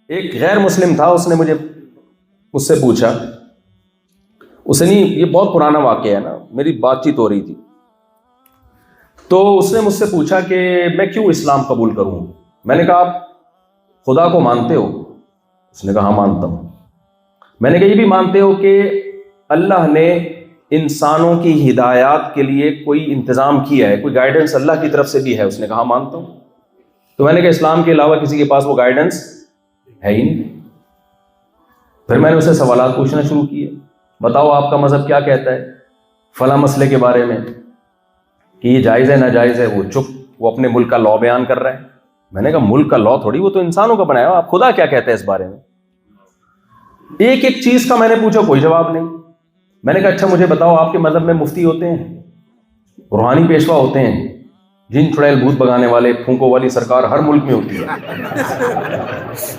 ایک غیر مسلم تھا، اس نے مجھ سے پوچھا، اسے نہیں، یہ بہت پرانا واقعہ ہے نا، میری بات چیت ہو رہی تھی، تو اس نے مجھ سے پوچھا کہ میں کیوں اسلام قبول کروں؟ میں نے کہا آپ خدا کو مانتے ہو؟ اس نے کہا ہاں مانتا ہوں۔ میں نے کہا یہ بھی مانتے ہو کہ اللہ نے انسانوں کی ہدایات کے لیے کوئی انتظام کیا ہے، کوئی گائیڈنس اللہ کی طرف سے بھی ہے؟ اس نے کہا مانتا ہوں۔ تو میں نے کہا اسلام کے علاوہ کسی کے پاس وہ گائیڈنس ہے ہی نہیں۔ پھر میں نے اسے سوالات پوچھنا شروع کیے، بتاؤ آپ کا مذہب کیا کہتا ہے فلاں مسئلے کے بارے میں، کہ یہ جائز ہے ناجائز ہے؟ وہ چپ، وہ اپنے ملک کا لا بیان کر رہا ہے۔ میں نے کہا ملک کا لا تھوڑی، وہ تو انسانوں کا بنایا ہوا، آپ خدا کیا کہتے ہیں اس بارے میں؟ ایک ایک چیز کا میں نے پوچھا، کوئی جواب نہیں۔ میں نے کہا اچھا مجھے بتاؤ آپ کے مذہب میں مفتی ہوتے ہیں، روحانی پیشوا ہوتے ہیں، جن چڑیل بھوت بگانے والے پھونکوں والی سرکار ہر ملک میں ہوتی ہے،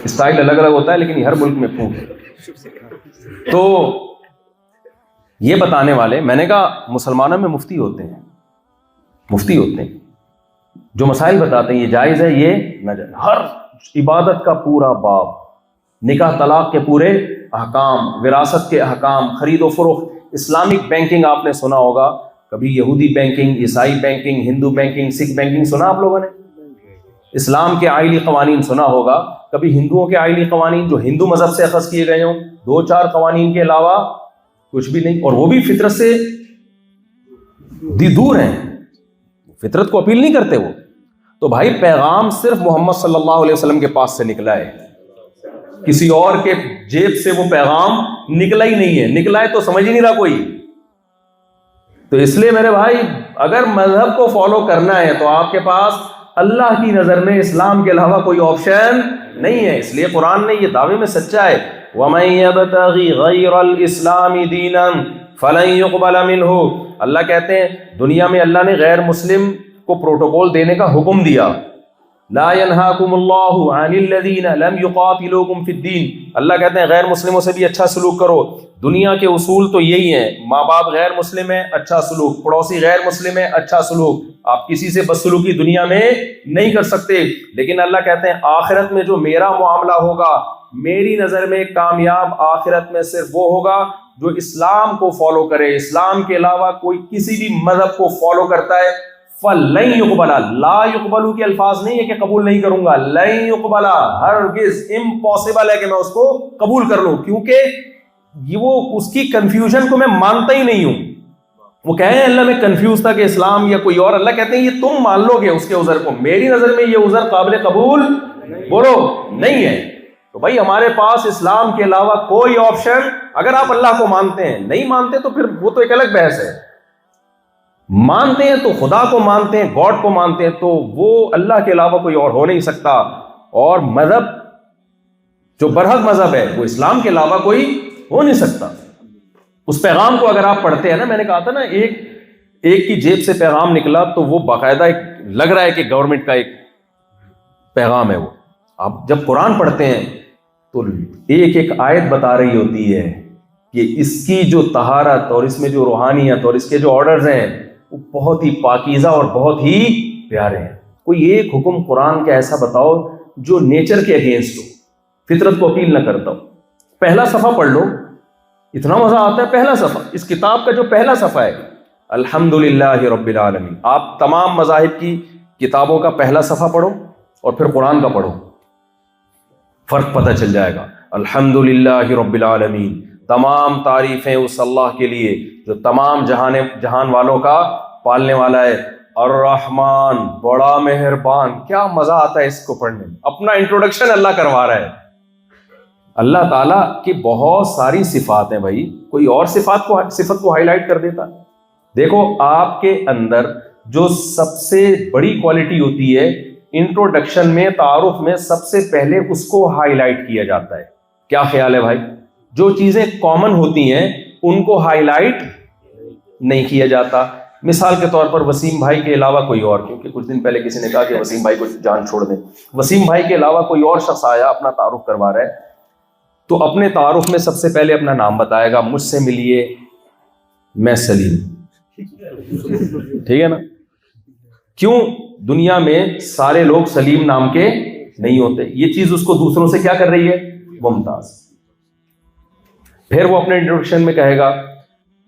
اسٹائل الگ الگ ہوتا ہے لیکن ہر ملک میں پھونک ہے۔ تو یہ بتانے والے، میں نے کہا مسلمانوں میں مفتی ہوتے ہیں، مفتی ہوتے ہیں جو مسائل بتاتے ہیں، یہ جائز ہے یہ ناجائز، ہر عبادت کا پورا باب، نکاح طلاق کے پورے احکام، وراثت کے احکام، خرید و فروخت، اسلامک بینکنگ آپ نے سنا ہوگا کبھی، یہودی بینکنگ، عیسائی بینکنگ، ہندو بینکنگ، سکھ بینکنگ سنا آپ لوگوں نے؟ اسلام کے آئلی قوانین سنا ہوگا کبھی، ہندوؤں کے آئلی قوانین جو ہندو مذہب سے اخذ کیے گئے ہوں، 2-4 قوانین کے علاوہ کچھ بھی نہیں، اور وہ بھی فطرت سے دور ہیں، فطرت کو اپیل نہیں کرتے وہ۔ تو بھائی پیغام صرف محمد صلی اللہ علیہ وسلم کے پاس سے نکلا ہے، کسی اور کے جیب سے وہ پیغام نکلا ہی نہیں ہے، نکلا ہے تو سمجھ ہی نہیں رہا کوئی۔ تو اس لیے میرے بھائی اگر مذہب کو فالو کرنا ہے تو آپ کے پاس اللہ کی نظر میں اسلام کے علاوہ کوئی آپشن نہیں ہے۔ اس لیے قرآن نے یہ دعوے میں سچا ہے، وَمَن يَبْتَغِ غَيْرَ الْإِسْلَامِ دِينًا فَلَن يُقْبَلَ مِنْهُ۔ اللہ کہتے ہیں دنیا میں اللہ نے غیر مسلم کو پروٹوکول دینے کا حکم دیا، لا ينهاكم الله عن الذين لم يقاتلوكم في الدين۔ اللہ کہتے ہیں غیر مسلموں سے بھی اچھا سلوک کرو۔ دنیا کے اصول تو یہی ہیں، ماں باپ غیر مسلم ہیں اچھا سلوک، پڑوسی غیر مسلم ہیں اچھا سلوک، آپ کسی سے بدسلوکی دنیا میں نہیں کر سکتے۔ لیکن اللہ کہتے ہیں آخرت میں جو میرا معاملہ ہوگا، میری نظر میں کامیاب آخرت میں صرف وہ ہوگا جو اسلام کو فالو کرے۔ اسلام کے علاوہ کوئی کسی بھی مذہب کو فالو کرتا ہے فَلَن يُقْبَلَ، لا يقبلو کے الفاظ نہیں ہے کہ قبول نہیں کروں گا، لن يقبل، ہرگز امپاسبل ہے کہ میں اس کو قبول کر لوں، کیونکہ یہ وہ اس کی کنفیوژن کو میں مانتا ہی نہیں ہوں۔ وہ کہیں اللہ میں کنفیوز تھا کہ اسلام یا کوئی اور، اللہ کہتے ہیں یہ تم مان لو گے اس کے عذر کو، میری نظر میں یہ عذر قابل قبول بولو نہیں ہے۔ تو بھائی ہمارے پاس اسلام کے علاوہ کوئی آپشن، اگر آپ اللہ کو مانتے ہیں، نہیں مانتے تو پھر وہ تو ایک الگ بحث ہے۔ مانتے ہیں تو خدا کو مانتے ہیں، گاڈ کو مانتے ہیں، تو وہ اللہ کے علاوہ کوئی اور ہو نہیں سکتا۔ اور مذہب جو برحق مذہب ہے وہ اسلام کے علاوہ کوئی ہو نہیں سکتا۔ اس پیغام کو اگر آپ پڑھتے ہیں نا، میں نے کہا تھا نا ایک کی جیب سے پیغام نکلا تو وہ باقاعدہ ایک لگ رہا ہے کہ گورنمنٹ کا ایک پیغام ہے۔ وہ آپ جب قرآن پڑھتے ہیں تو ایک ایک آیت بتا رہی ہوتی ہے کہ اس کی جو طہارت اور اس میں جو روحانیت اور اس کے جو آرڈرز ہیں وہ بہت ہی پاکیزہ اور بہت ہی پیارے ہیں۔ کوئی ایک حکم قرآن کا ایسا بتاؤ جو نیچر کے اگینسٹ ہو، فطرت کو اپیل نہ کرتا ہو۔ پہلا صفحہ پڑھ لو، اتنا مزہ آتا ہے۔ پہلا صفحہ، اس کتاب کا جو پہلا صفحہ ہے، الحمدللہ رب العالمین۔ آپ تمام مذاہب کی کتابوں کا پہلا صفحہ پڑھو اور پھر قرآن کا پڑھو، فرق پتہ چل جائے گا۔ الحمدللہ رب العالمین، تمام تعریفیں اس اللہ کے لیے جو تمام جہان والوں کا پالنے والا ہے۔ الرحمن، بڑا مہربان۔ کیا مزہ آتا ہے اس کو پڑھنے میں، اپنا انٹروڈکشن اللہ کروا رہا ہے۔ اللہ تعالیٰ کی بہت ساری صفات ہیں بھائی، کوئی اور صفت کو ہائی لائٹ کر دیتا۔ دیکھو آپ کے اندر جو سب سے بڑی کوالٹی ہوتی ہے، انٹروڈکشن میں، تعارف میں سب سے پہلے اس کو ہائی لائٹ کیا جاتا ہے۔ کیا خیال ہے بھائی؟ جو چیزیں کامن ہوتی ہیں ان کو ہائی لائٹ نہیں کیا جاتا۔ مثال کے طور پر وسیم بھائی کے علاوہ کوئی اور، کیونکہ کچھ دن پہلے کسی نے کہا کہ وسیم بھائی کو جان چھوڑ دیں، وسیم بھائی کے علاوہ کوئی اور شخص آیا اپنا تعارف کروا رہا ہے تو اپنے تعارف میں سب سے پہلے اپنا نام بتائے گا، مجھ سے ملیے میں سلیم، ٹھیک ہے نا؟ کیوں دنیا میں سارے لوگ سلیم نام کے نہیں ہوتے. یہ چیز اس کو دوسروں سے کیا کر رہی ہے؟ ممتاز. پھر وہ اپنے انٹروڈکشن میں کہے گا،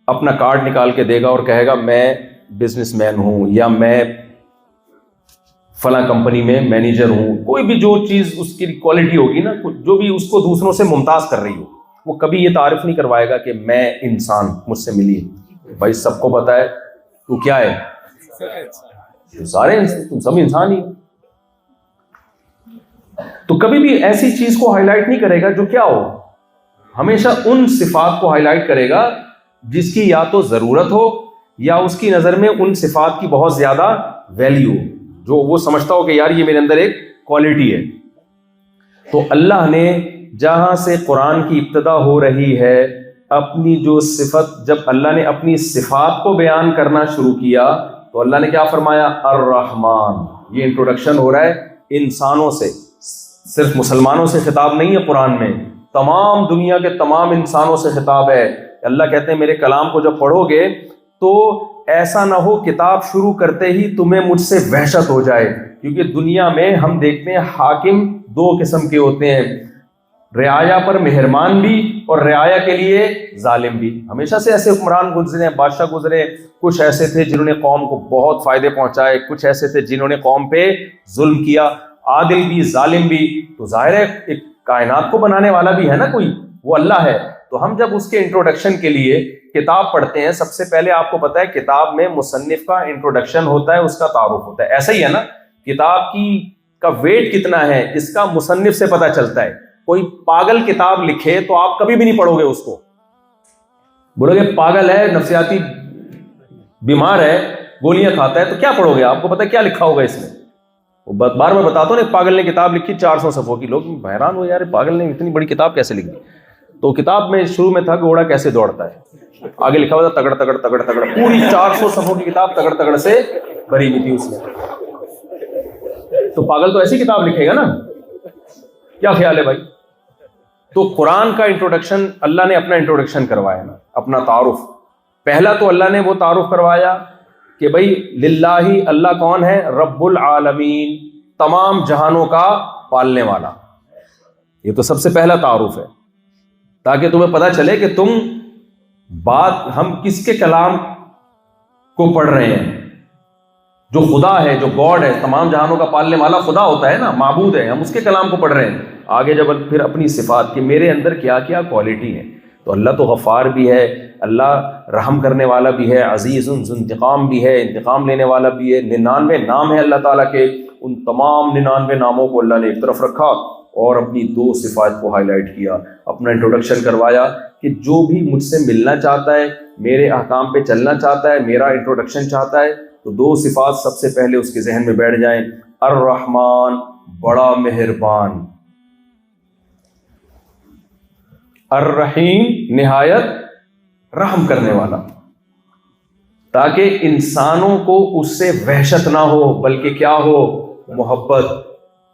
اپنا کارڈ نکال کے دے گا اور کہے گا میں بزنس مین ہوں، یا میں فلاں کمپنی میں مینیجر ہوں. کوئی بھی جو چیز اس کی کوالٹی ہوگی نا، جو بھی اس کو دوسروں سے ممتاز کر رہی ہو، وہ کبھی یہ تعارف نہیں کروائے گا کہ میں انسان، مجھ سے ملی. بھائی سب کو پتا ہے تو کیا ہے، سارے تم سب انسان ہی. تو کبھی بھی ایسی چیز کو ہائی لائٹ نہیں کرے گا جو کیا ہو، ہمیشہ ان صفات کو ہائی لائٹ کرے گا جس کی یا تو ضرورت ہو یا اس کی نظر میں ان صفات کی بہت زیادہ ویلیو ہو، جو وہ سمجھتا ہو کہ یار یہ میرے اندر ایک کوالٹی ہے. تو اللہ نے جہاں سے قرآن کی ابتدا ہو رہی ہے، اپنی جو صفت، جب اللہ نے اپنی صفات کو بیان کرنا شروع کیا تو اللہ نے کیا فرمایا؟ الرحمن. یہ انٹروڈکشن ہو رہا ہے انسانوں سے، صرف مسلمانوں سے خطاب نہیں ہے قرآن میں، تمام دنیا کے تمام انسانوں سے خطاب ہے. اللہ کہتے ہیں میرے کلام کو جب پڑھو گے تو ایسا نہ ہو کتاب شروع کرتے ہی تمہیں مجھ سے وحشت ہو جائے. کیونکہ دنیا میں ہم دیکھتے ہیں حاکم دو قسم کے ہوتے ہیں، رعایا پر مہربان بھی اور رعایا کے لیے ظالم بھی. ہمیشہ سے ایسے حکمران گزرے ہیں، بادشاہ گزرے. کچھ ایسے تھے جنہوں نے قوم کو بہت فائدے پہنچائے، کچھ ایسے تھے جنہوں نے قوم پہ ظلم کیا. عادل بھی ظالم بھی. تو ظاہر ہے ایک کائنات کو بنانے والا بھی ہے نا کوئی، وہ اللہ ہے. تو ہم جب اس کے انٹروڈکشن کے لیے کتاب پڑھتے ہیں، سب سے پہلے آپ کو پتا ہے کتاب میں مصنف کا انٹروڈکشن ہوتا ہے، اس کا تعارف ہوتا ہے. ایسا ہی ہے نا، کتاب کا ویٹ کتنا ہے اس کا مصنف سے پتہ چلتا ہے. کوئی پاگل کتاب لکھے تو آپ کبھی بھی نہیں پڑھو گے اس کو، بولو گے پاگل ہے، نفسیاتی بیمار ہے، گولیاں کھاتا ہے، تو کیا پڑھو گے؟ آپ کو پتا کیا لکھا ہوگا اس میں. بار بار بتاتا ہوں نا، پاگل نے کتاب لکھی 400 صفحوں کی. لوگ حیران ہو یار پاگل نے اتنی بڑی کتاب کیسے لکھ دی. تو کتاب میں شروع میں تھا گھوڑا کیسے دوڑتا ہے، آگے لکھا ہوا تھا تگڑ تگڑ تگڑ تگڑ. پوری 400 صفحوں کی کتاب تگڑ تگڑ سے بھری ہوئی تھی اس میں. تو پاگل تو ایسی کتاب لکھے گا نا. کیا خیال ہے بھائی؟ تو قرآن کا انٹروڈکشن، اللہ نے اپنا انٹروڈکشن کروایا نا، اپنا تعارف. پہلا تو اللہ نے وہ تعارف کروایا کہ بھائی للہ، اللہ کون ہے؟ رب العالمین، تمام جہانوں کا پالنے والا. یہ تو سب سے پہلا تعارف ہے، تاکہ تمہیں پتہ چلے کہ تم ہم کس کے کلام کو پڑھ رہے ہیں. جو خدا ہے، جو گاڈ ہے، تمام جہانوں کا پالنے والا خدا ہوتا ہے نا، معبود ہے، ہم اس کے کلام کو پڑھ رہے ہیں. آگے جب پھر اپنی صفات کہ میرے اندر کیا کیا کوالٹی ہے. تو اللہ تو غفار بھی ہے، اللہ رحم کرنے والا بھی ہے، عزیز ذو انتقام بھی ہے، انتقام لینے والا بھی ہے. 99 نام ہے اللہ تعالیٰ کے. ان تمام 99 ناموں کو اللہ نے ایک طرف رکھا اور اپنی 2 صفات کو ہائی لائٹ کیا. اپنا انٹروڈکشن کروایا کہ جو بھی مجھ سے ملنا چاہتا ہے، میرے احکام پہ چلنا چاہتا ہے، میرا انٹروڈکشن چاہتا ہے، تو 2 صفات سب سے پہلے اس کے ذہن میں بیٹھ جائیں. الرحمن، بڑا مہربان. الرحیم، نہایت رحم کرنے والا. تاکہ انسانوں کو اس سے وحشت نہ ہو بلکہ کیا ہو؟ محبت.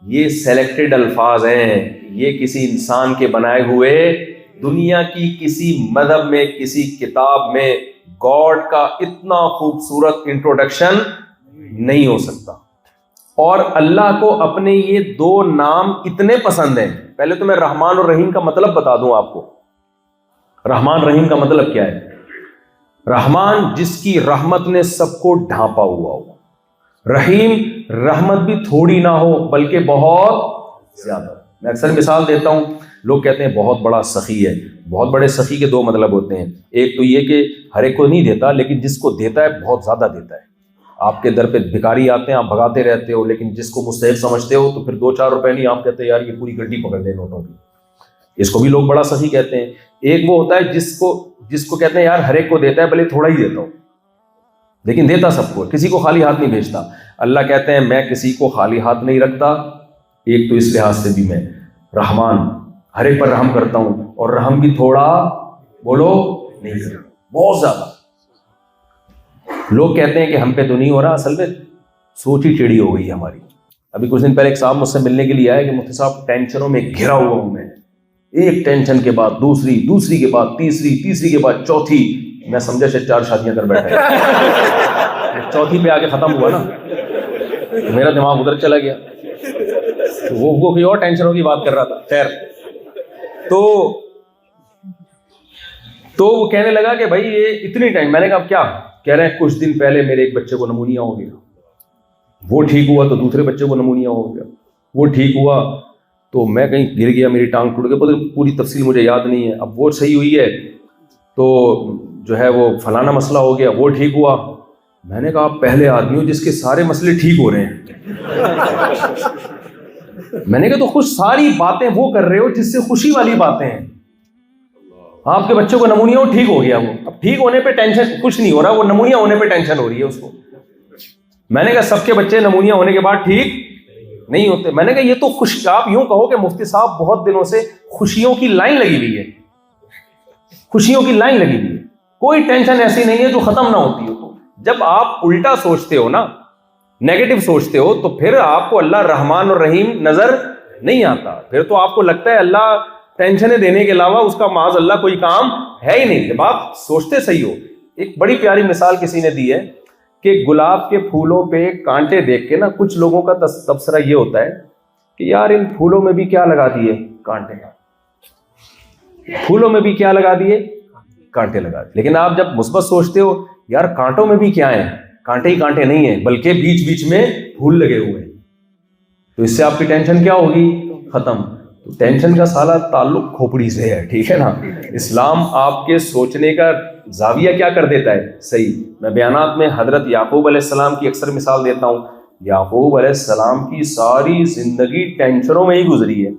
یہ سلیکٹڈ الفاظ ہیں، یہ کسی انسان کے بنائے ہوئے، دنیا کی کسی مذہب میں، کسی کتاب میں گاڈ کا اتنا خوبصورت انٹروڈکشن نہیں ہو سکتا. اور اللہ کو اپنے یہ 2 نام اتنے پسند ہیں. پہلے تو میں رحمان اور رحیم کا مطلب بتا دوں آپ کو. رحمان رحیم کا مطلب کیا ہے؟ رحمان جس کی رحمت نے سب کو ڈھانپا ہوا ہو. رحیم، رحمت بھی تھوڑی نہ ہو بلکہ بہت زیادہ. میں اکثر مثال دیتا ہوں، لوگ کہتے ہیں بہت بڑا سخی ہے. بہت بڑے سخی کے 2 مطلب ہوتے ہیں. ایک تو یہ کہ ہر ایک کو نہیں دیتا، لیکن جس کو دیتا ہے بہت زیادہ دیتا ہے. آپ کے در پہ بھکاری آتے ہیں، آپ بھگاتے رہتے ہو، لیکن جس کو مستحق سمجھتے ہو تو پھر 2-4 روپے نہیں، آپ کہتے ہیں یار یہ پوری گڈی پکڑ دے نوٹوں کی. اس کو بھی لوگ بڑا سخی کہتے ہیں. ایک وہ ہوتا ہے جس کو کہتے ہیں یار ہر ایک کو دیتا ہے، بھلے تھوڑا ہی دیتا ہوں لیکن دیتا سب کو، کسی کو خالی ہاتھ نہیں بھیجتا. اللہ کہتے ہیں میں کسی کو خالی ہاتھ نہیں رکھتا. ایک تو اس لحاظ سے بھی میں رحمان، ہر ایک پر رحم کرتا ہوں، اور رحم بھی تھوڑا بولو نہیں کرتا، بہت زیادہ. لوگ کہتے ہیں کہ ہم پہ تو نہیں ہو رہا، اصل میں سوچ ہی ٹیڑھی ہو گئی ہے ہماری. ابھی کچھ دن پہلے ایک صاحب مجھ سے ملنے کے لیے آئے کہ مفتی صاحب ٹینشنوں میں گھرا ہوا ہوں میں، ایک ٹینشن کے بعد دوسری، دوسری کے بعد تیسری، تیسری کے بعد چوتھی. میں سمجھا شاید 4 شادیاں کر بیٹھا ہے. چوتھی پہ آ کے ختم ہوا نا، میرا دماغ ادھر چلا گیا. وہ کوئی اور ٹینشنوں کی بات کر رہا تھا. خیر, تو وہ کہنے لگا کہ بھائی یہ اتنی ٹائم. میں نے کہا اب کیا کہہ رہے ہیں؟ کچھ دن پہلے میرے ایک بچے کو نمونیا ہو گیا, وہ ٹھیک ہوا تو دوسرے بچے کو نمونیا ہو گیا, وہ ٹھیک ہوا تو میں کہیں گر گیا, میری ٹانگ ٹوٹ گئی, پوری تفصیل مجھے یاد نہیں ہے. اب وہ صحیح ہوئی ہے تو جو ہے وہ فلانا مسئلہ ہو گیا, وہ ٹھیک ہوا. میں نے کہا آپ پہلے آدمی ہو جس کے سارے مسئلے ٹھیک ہو رہے ہیں. میں نے کہا تو خوش ساری باتیں وہ کر رہے ہو جس سے خوشی والی باتیں ہیں. آپ کے بچے کو نمونیا ہو, ٹھیک ہو گیا, وہ اب ٹھیک ہونے پہ ٹینشن کچھ نہیں ہو رہا, وہ نمونیا ہونے پہ ٹینشن ہو رہی ہے اس کو. میں نے کہا سب کے بچے نمونیا ہونے کے بعد ٹھیک نہیں ہوتے. میں نے کہا یہ تو خوش, آپ یوں کہو کہ مفتی صاحب بہت دنوں سے خوشیوں کی لائن لگی ہوئی ہے, خوشیوں کی لائن لگی ہوئی ہے, کوئی ٹینشن ایسی نہیں ہے جو ختم نہ ہوتی ہو. تو جب آپ الٹا سوچتے ہو نا, نیگیٹو سوچتے ہو, تو پھر آپ کو اللہ رحمان اور رحیم نظر نہیں آتا. پھر تو آپ کو لگتا ہے اللہ ٹینشنیں دینے کے علاوہ اس کا معاذ اللہ کوئی کام ہے ہی نہیں. جب آپ سوچتے صحیح ہو. ایک بڑی پیاری مثال کسی نے دی ہے کہ گلاب کے پھولوں پہ کانٹے دیکھ کے نا کچھ لوگوں کا تبصرہ یہ ہوتا ہے کہ یار ان پھولوں میں بھی کیا لگا دیے کانٹے, پھولوں میں بھی کیا لگا دیے کانٹے لگا دیے. لیکن آپ جب مثبت سوچتے ہو یار کانٹوں میں بھی کیا ہیں, کانٹے ہی کانٹے نہیں ہیں بلکہ بیچ بیچ میں پھول لگے ہوئے ہیں, تو اس سے آپ کی ٹینشن کیا ہوگی, ختم. تو ٹینشن کا سارا تعلق کھوپڑی سے ہے, ٹھیک ہے نا. اسلام آپ کے سوچنے کا زاویہ کیا کر دیتا ہے, صحیح. میں بیانات میں حضرت یعقوب علیہ السلام کی اکثر مثال دیتا ہوں. یعقوب علیہ السلام کی ساری زندگی ٹینشنوں میں ہی گزری ہے,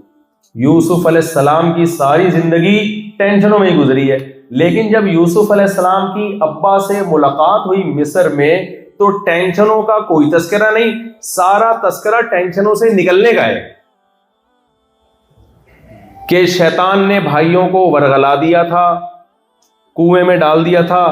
یوسف علیہ السلام کی ساری زندگی ٹینشنوں میں ہی گزری ہے. لیکن جب یوسف علیہ السلام کی ابا سے ملاقات ہوئی مصر میں تو ٹینشنوں کا کوئی تذکرہ نہیں, سارا تذکرہ ٹینشنوں سے نکلنے کا ہے کہ شیطان نے بھائیوں کو ورغلا دیا تھا, کنویں میں ڈال دیا تھا,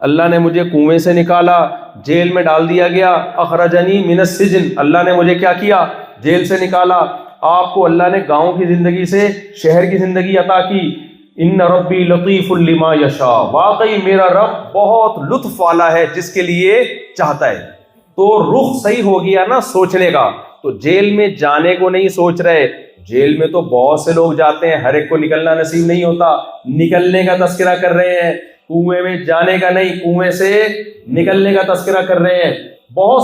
اللہ نے مجھے کنویں سے نکالا, جیل میں ڈال دیا گیا, اخرجنی من السجن, اللہ نے مجھے کیا کیا, جیل سے نکالا. آپ کو اللہ نے گاؤں کی زندگی سے شہر کی زندگی عطا کی. ان ربی لطیف لما یشاء, واقعی میرا رب بہت لطف والا ہے جس کے لیے چاہتا ہے. تو رخ صحیح ہو گیا نا سوچنے کا. تو جیل میں جانے کو نہیں سوچ رہے, جیل میں تو بہت سے لوگ جاتے ہیں, ہر ایک کو نکلنا نصیب نہیں ہوتا, نکلنے کا تذکرہ کر رہے ہیں. کنویں میں جانے کا نہیں, کنویں سے نکلنے کا تذکرہ کر رہے ہیں. بہت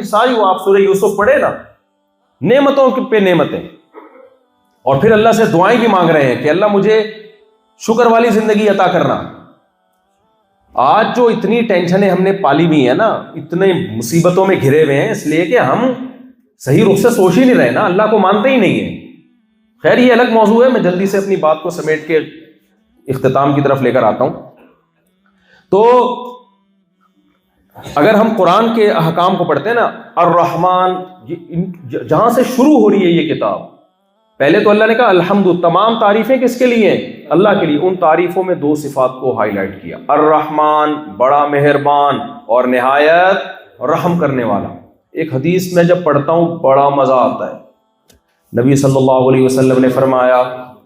ساری وہ آپ سورہ یوسف پڑھے نا, نعمتوں پہ نعمتیں, اور پھر اللہ سے دعائیں بھی مانگ رہے ہیں کہ اللہ مجھے شکر والی زندگی عطا کرنا. آج جو اتنی ٹینشنیں ہم نے پالی ہوئی ہیں نا, اتنے مصیبتوں میں گھرے ہوئے ہیں, اس لیے کہ ہم صحیح رخ سے سوچ ہی نہیں رہے نا, اللہ کو مانتے ہی نہیں ہیں. خیر یہ الگ موضوع ہے, میں جلدی سے اپنی بات کو سمیٹ کے اختتام کی طرف لے کر آتا ہوں. تو اگر ہم قرآن کے احکام کو پڑھتے ہیں نا, الرحمن, جہاں سے شروع ہو رہی ہے یہ کتاب, پہلے تو اللہ نے کہا الحمد, تمام تعریفیں کس کے لیے ہیں, اللہ کے لیے. ان تعریفوں میں دو صفات کو ہائی لائٹ کیا, الرحمن بڑا مہربان, اور نہایت رحم کرنے والا. ایک حدیث میں جب پڑھتا ہوں بڑا مزہ آتا ہے. نبی صلی اللہ علیہ وسلم نے فرمایا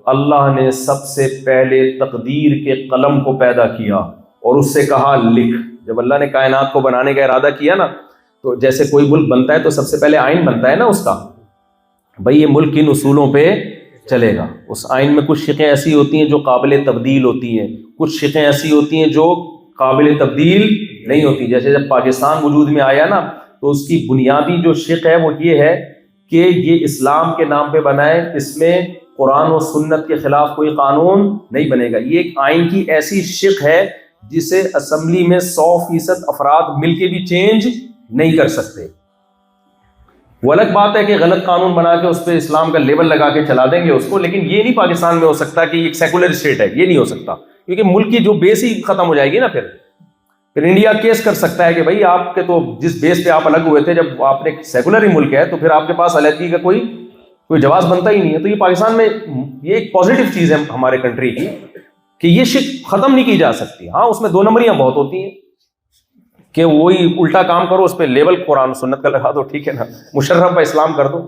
اللہ نے سب سے پہلے تقدیر کے قلم کو پیدا کیا اور اس سے کہا لکھ. جب اللہ نے کائنات کو بنانے کا ارادہ کیا نا, تو جیسے کوئی ملک بنتا ہے تو سب سے پہلے آئین بنتا ہے نا اس کا, بھئی یہ ملک کن اصولوں پہ چلے گا. اس آئین میں کچھ شقیں ایسی ہوتی ہیں جو قابل تبدیل ہوتی ہیں, کچھ شقیں ایسی ہوتی ہیں جو قابل تبدیل نہیں ہوتی. جیسے جب پاکستان وجود میں آیا نا, تو اس کی بنیادی جو شق ہے وہ یہ ہے کہ یہ اسلام کے نام پہ بنا ہے, اس میں قرآن و سنت کے خلاف کوئی قانون نہیں بنے گا. یہ ایک آئین کی ایسی شق ہے جسے اسمبلی میں 100% افراد مل کے بھی چینج نہیں کر سکتے. وہ الگ بات ہے کہ غلط قانون بنا کے اس پہ اسلام کا لیبل لگا کے چلا دیں گے اس کو, لیکن یہ نہیں پاکستان میں ہو سکتا کہ یہ ایک سیکولر اسٹیٹ ہے, یہ نہیں ہو سکتا, کیونکہ ملک کی جو بیس ہی ختم ہو جائے گی نا. پھر انڈیا کیس کر سکتا ہے کہ بھائی آپ کے تو جس بیس پہ آپ الگ ہوئے تھے, جب آپ نے سیکولر ہی ملک ہے تو پھر آپ کے پاس علیحدگی کا کوئی جواز بنتا ہی نہیں ہے. تو یہ پاکستان میں یہ ایک پازیٹیو چیز ہے ہمارے کنٹری کی کہ یہ شک ختم نہیں کی جا سکتی. ہاں اس میں دو نمبریاں بہت ہوتی ہیں کہ وہی الٹا کام کرو, اس پہ لیبل قرآن سنت کا لگا دو, ٹھیک ہے نا, مشرف با اسلام کر دو.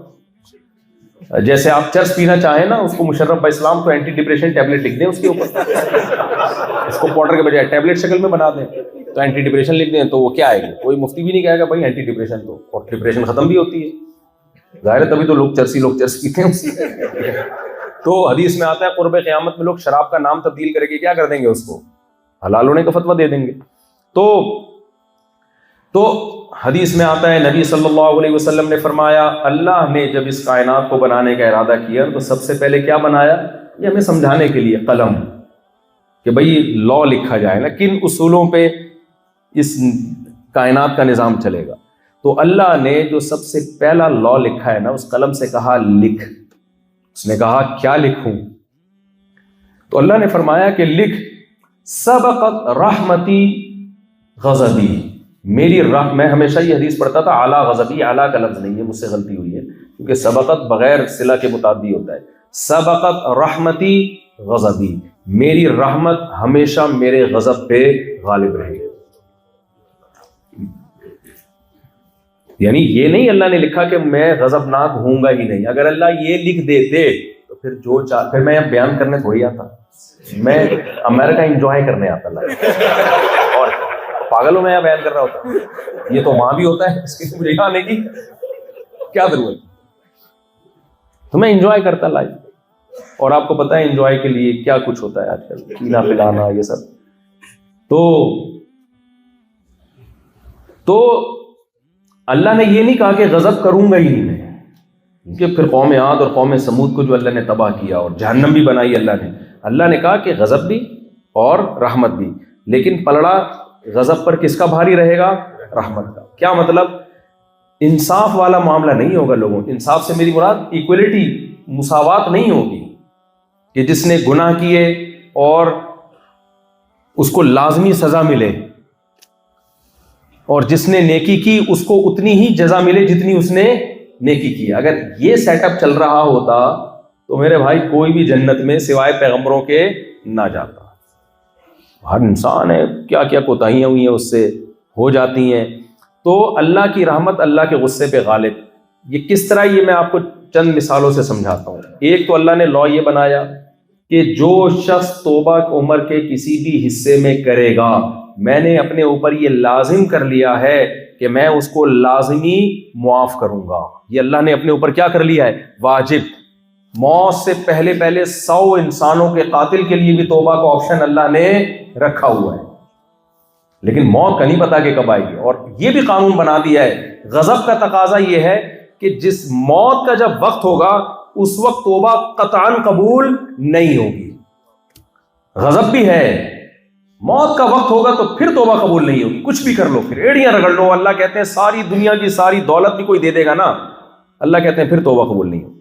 جیسے آپ چرس پینا چاہیں نا, اس کو مشرف با اسلام تو اینٹی ڈپریشن ٹیبلٹ لکھ دیں اس کے اوپر, اس کو پاؤڈر کے بجائے ٹیبلٹ شکل میں بنا دیں تو اینٹی ڈپریشن لکھ دیں, تو وہ کیا آئے گی, کوئی مفتی بھی نہیں کہے گا بھائی اینٹی ڈپریشن, تو اور ڈپریشن ختم بھی ہوتی ہے. ظاہر ہے تبھی تو لوگ چرس پیتے ہیں تو حدیث میں آتا ہے قرب قیامت میں لوگ شراب کا نام تبدیل کر کے کیا کر دیں گے، اس کو حلال ہونے کا فتویٰ دے دیں گے۔ تو حدیث میں آتا ہے نبی صلی اللہ علیہ وسلم نے فرمایا اللہ نے جب اس کائنات کو بنانے کا ارادہ کیا تو سب سے پہلے کیا بنایا، یہ ہمیں سمجھانے کے لیے قلم، کہ بھئی لا لکھا جائے نا، کن اصولوں پہ اس کائنات کا نظام چلے گا۔ تو اللہ نے جو سب سے پہلا لا لکھا ہے نا، اس قلم سے کہا لکھ۔ اس نے کہا کیا لکھوں؟ تو اللہ نے فرمایا کہ لکھ سبقت رحمتی غضبی، میری میں ہمیشہ یہ حدیث پڑھتا تھا اعلیٰ غضبی، اعلیٰ کا لفظ نہیں ہے، مجھ سے غلطی ہوئی ہے کیونکہ سبقت بغیر صلہ کے متعدی ہوتا ہے۔ سبقت رحمتی غضبی، میری رحمت ہمیشہ میرے غضب پہ غالب رہے گی۔ یعنی یہ نہیں اللہ نے لکھا کہ میں غضبناک ہوں گا ہی نہیں، اگر اللہ یہ لکھ دیتے تو پھر جو پھر میں بیان کرنے تھوڑی آتا، میں امریکہ انجوائے کرنے آتا اللہ، اور پاگلوں میں بیان کر رہا ہوتا، یہ تو وہاں بھی ہوتا ہے، اس کی مجھے آنے کی کیا ضرورت؟ تو میں انجوائے کرتا لائف، اور آپ کو پتہ ہے انجوائے کے لیے کیا کچھ ہوتا ہے آج کل، پینا پلانا یہ سب۔ تو اللہ نے یہ نہیں کہا کہ غضب کروں گا ہی نہیں میں، کیونکہ پھر قوم عاد اور قوم سمود کو جو اللہ نے تباہ کیا اور جہنم بھی بنائی اللہ نے کہا کہ غضب بھی اور رحمت بھی، لیکن پلڑا غضب پر کس کا بھاری رہے گا؟ رحمت کا۔ کیا مطلب؟ انصاف والا معاملہ نہیں ہوگا لوگوں، انصاف سے میری مراد ایکولیٹی، مساوات نہیں ہوگی کہ جس نے گناہ کیے اور اس کو لازمی سزا ملے اور جس نے نیکی کی اس کو اتنی ہی جزا ملے جتنی اس نے نیکی کی۔ اگر یہ سیٹ اپ چل رہا ہوتا تو میرے بھائی کوئی بھی جنت میں سوائے پیغمبروں کے نہ جاتا۔ ہر انسان ہے، کیا کیا کوتاہیاں ہوئی ہیں اس سے ہو جاتی ہیں۔ تو اللہ کی رحمت اللہ کے غصے پہ غالب، یہ کس طرح، یہ میں آپ کو چند مثالوں سے سمجھاتا ہوں۔ ایک تو اللہ نے لا یہ بنایا کہ جو شخص توبہ عمر کے کسی بھی حصے میں کرے گا، میں نے اپنے اوپر یہ لازم کر لیا ہے کہ میں اس کو لازمی معاف کروں گا۔ یہ اللہ نے اپنے اوپر کیا کر لیا ہے؟ واجب۔ موت سے پہلے 100 انسانوں کے قاتل کے لیے بھی توبہ کا آپشن اللہ نے رکھا ہوا ہے، لیکن موت کا نہیں پتا کہ کب آئے گی۔ اور یہ بھی قانون بنا دیا ہے، غضب کا تقاضا یہ ہے کہ جس موت کا جب وقت ہوگا اس وقت توبہ قطعاً قبول نہیں ہوگی۔ غضب بھی ہے، موت کا وقت ہوگا تو پھر توبہ قبول نہیں ہوگی، کچھ بھی کر لو، پھر ایڑیاں رگڑ لو، اللہ کہتے ہیں ساری دنیا کی ساری دولت بھی کوئی دے دے گا نا، اللہ کہتے ہیں پھر توبہ قبول نہیں ہوگی۔